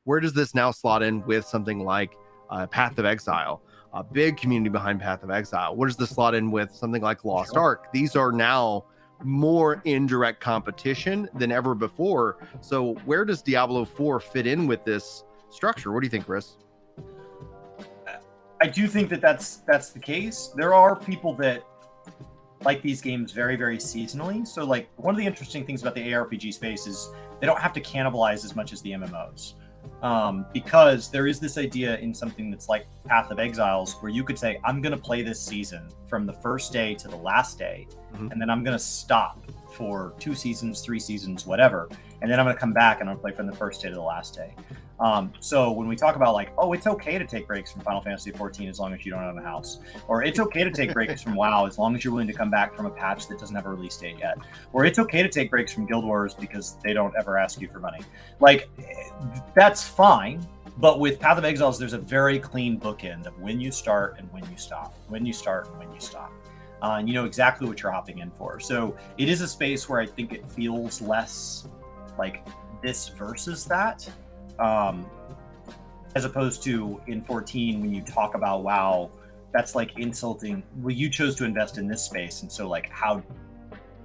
where does this now slot in with something like Path of Exile? A big community behind Path of Exile. Where does this slot in with something like Lost Ark? These are now more indirect competition than ever before. So where does Diablo 4 fit in with this structure? What do you think, Chris? I do think that that's the case. There are people that like these games very, very seasonally. So like one of the interesting things about the ARPG space is they don't have to cannibalize as much as the MMOs. Because there is this idea in something that's like Path of Exiles where you could say, I'm going to play this season from the first day to the last day, and then I'm going to stop for 2 seasons, 3 seasons, whatever. And then I'm going to come back and I'm going to play from the first day to the last day. So when we talk about like, oh, it's okay to take breaks from Final Fantasy 14 as long as you don't own a house, or it's okay to take breaks from WoW as long as you're willing to come back from a patch that doesn't have a release date yet, or it's okay to take breaks from Guild Wars because they don't ever ask you for money. Like, that's fine. But with Path of Exiles, there's a very clean bookend of when you start and when you stop, when you start and when you stop. And you know exactly what you're hopping in for. So it is a space where I think it feels less like this versus that. As opposed to in 14, when you talk about WoW, that's like insulting. Well, you chose to invest in this space, and so like how,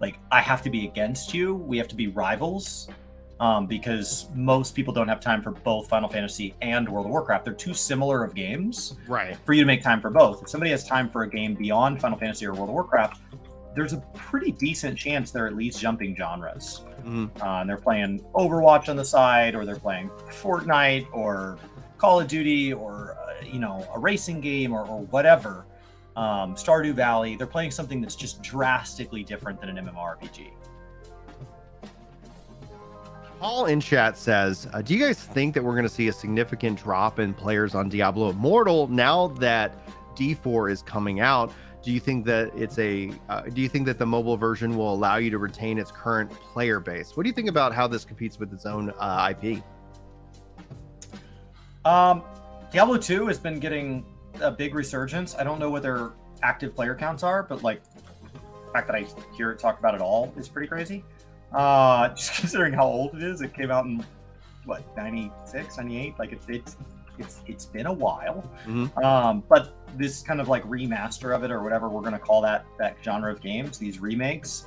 like I have to be against you. We have to be rivals, because most people don't have time for both Final Fantasy and World of Warcraft. They're too similar of games, right, for you to make time for both. If somebody has time for a game beyond Final Fantasy or World of Warcraft, there's a pretty decent chance they're at least jumping genres. And they're playing Overwatch on the side, or they're playing Fortnite or Call of Duty, or a racing game, or whatever. Stardew Valley. They're playing something that's just drastically different than an MMORPG. Paul in chat says, do you guys think that we're going to see a significant drop in players on Diablo Immortal now that D4 is coming out? Do you think that do you think that the mobile version will allow you to retain its current player base? What do you think about how this competes with its own IP? Diablo 2 has been getting a big resurgence. I don't know what their active player counts are, but like the fact that I hear it talked about at all is pretty crazy. Just considering how old it is. It came out in what, 96, 98? Like it's been a while. But this kind of like remaster of it, or whatever we're going to call that genre of games, these remakes,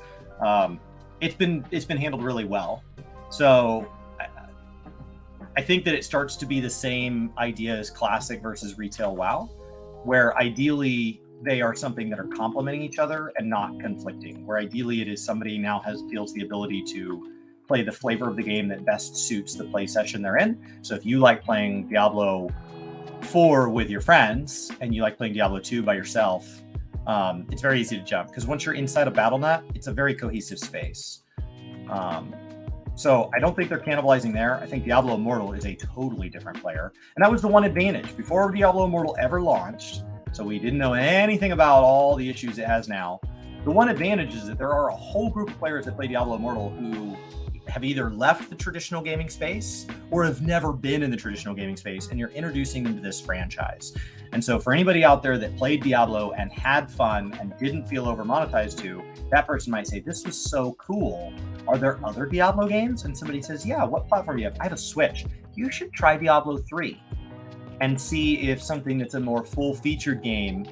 it's been handled really well. So I think that it starts to be the same idea as classic versus retail WoW, where ideally they are something that are complementing each other and not conflicting, where ideally it is somebody now feels the ability to play the flavor of the game that best suits the play session they're in. So if you like playing Diablo 4 with your friends and you like playing Diablo 2 by yourself, it's very easy to jump, because once you're inside a BattleNet, it's a very cohesive space. So I don't think they're cannibalizing there. I think Diablo Immortal is a totally different player. And that was the one advantage. Before Diablo Immortal ever launched, so we didn't know anything about all the issues it has now, the one advantage is that there are a whole group of players that play Diablo Immortal who have either left the traditional gaming space or have never been in the traditional gaming space, and you're introducing them to this franchise. And so for anybody out there that played Diablo and had fun and didn't feel over monetized to, that person might say, this was so cool. Are there other Diablo games? And somebody says, yeah, what platform do you have? I have a Switch. You should try Diablo 3 and see if something that's a more full-featured game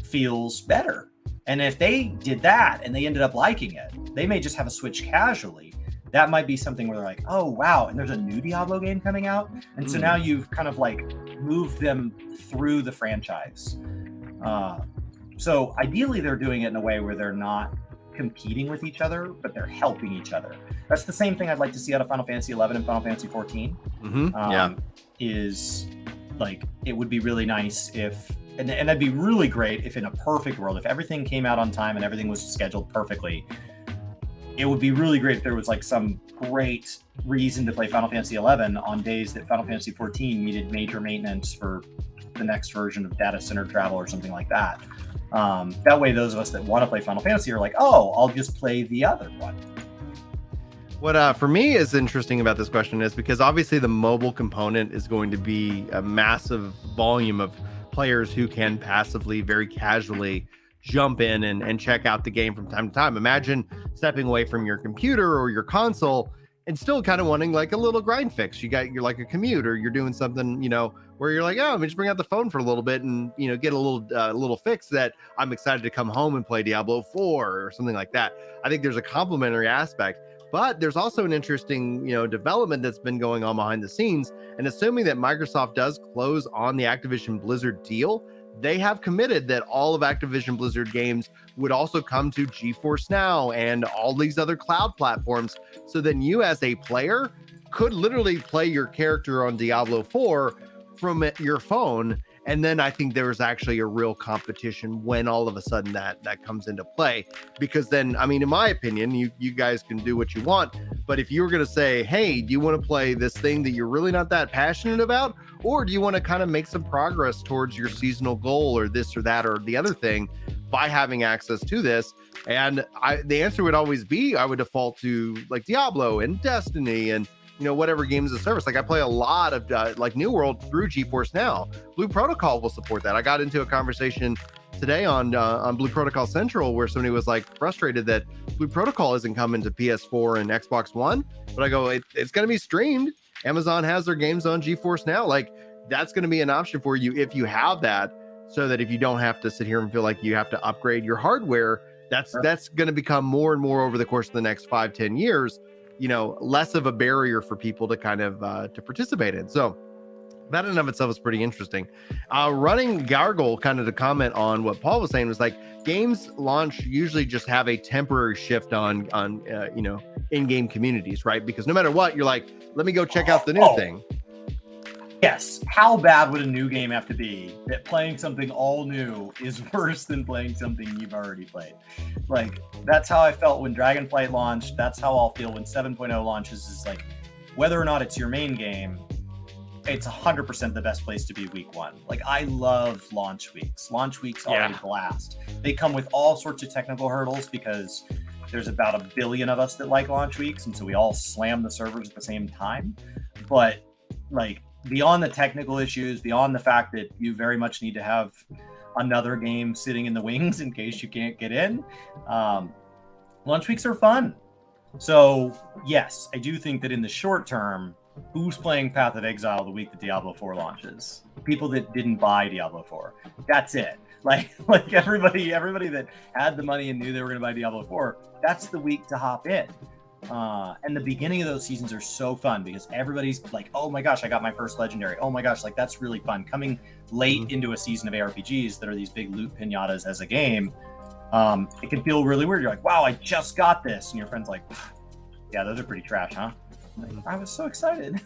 feels better. And if they did that and they ended up liking it, they may just have a Switch casually. That might be something where they're like, oh, wow, and there's a new Diablo game coming out. And so now you've kind of like moved them through the franchise. So ideally they're doing it in a way where they're not competing with each other, but they're helping each other. That's the same thing I'd like to see out of Final Fantasy 11 and Final Fantasy 14. Is like, it would be really nice if, and that'd be really great if in a perfect world, if everything came out on time and everything was scheduled perfectly, it would be really great if there was like some great reason to play Final Fantasy 11 on days that Final Fantasy 14 needed major maintenance for the next version of data center travel or something like that. That way, those of us that want to play Final Fantasy are like, oh, I'll just play the other one. What for me is interesting about this question is because obviously the mobile component is going to be a massive volume of players who can passively, very casually jump in and check out the game from time to time. Imagine stepping away from your computer or your console and still kind of wanting like a little grind fix. You're like a commute, or you're doing something, where you're like, oh, let me just bring out the phone for a little bit and get a little fix that I'm excited to come home and play Diablo 4 or something like that. I think there's a complementary aspect, but there's also an interesting development that's been going on behind the scenes. And assuming that Microsoft does close on the Activision Blizzard deal, they have committed that all of Activision Blizzard games would also come to GeForce Now and all these other cloud platforms. So then you as a player could literally play your character on Diablo 4 from your phone. And then I think there's actually a real competition when all of a sudden that comes into play, because then, I mean, in my opinion, you guys can do what you want. But if you were going to say, hey, do you want to play this thing that you're really not that passionate about? Or do you want to kind of make some progress towards your seasonal goal or this or that or the other thing by having access to this? And the answer would always be, I would default to like Diablo and Destiny and whatever games as a service. Like I play a lot of like New World through GeForce Now. Blue Protocol will support that. I got into a conversation today on Blue Protocol Central where somebody was like frustrated that Blue Protocol isn't coming to PS4 and Xbox One. But I go, it's going to be streamed. Amazon has their games on GeForce Now. Like that's going to be an option for you if you have that, so that if you don't have to sit here and feel like you have to upgrade your hardware, that's going to become more and more over the course of the next 5-10 years. Less of a barrier for people to kind of to participate in. So that in and of itself is pretty interesting. Running Gargle, kind of to comment on what Paul was saying, was like games launch usually just have a temporary shift on in-game communities, right? Because no matter what, you're like, let me go check out the new thing. Yes. How bad would a new game have to be that playing something all new is worse than playing something you've already played? Like, that's how I felt when Dragonflight launched. That's how I'll feel when 7.0 launches, is like, whether or not it's your main game, it's 100% the best place to be week one. Like, I love launch weeks. Launch weeks are a blast. They come with all sorts of technical hurdles because there's about 1 billion of us that like launch weeks. And so we all slam the servers at the same time. But like, beyond the technical issues, beyond the fact that you very much need to have another game sitting in the wings in case you can't get in, launch weeks are fun. So yes, I do think that in the short term, who's playing Path of Exile the week that Diablo 4 launches? People that didn't buy Diablo 4. That's it. Like everybody that had the money and knew they were going to buy Diablo 4, that's the week to hop in. And the beginning of those seasons are so fun because everybody's like, oh my gosh, I got my first legendary. Oh my gosh, like that's really fun. Coming late into a season of ARPGs that are these big loot pinatas as a game, it can feel really weird. You're like, wow, I just got this. And your friend's like, yeah, those are pretty trash, huh? Like, I was so excited.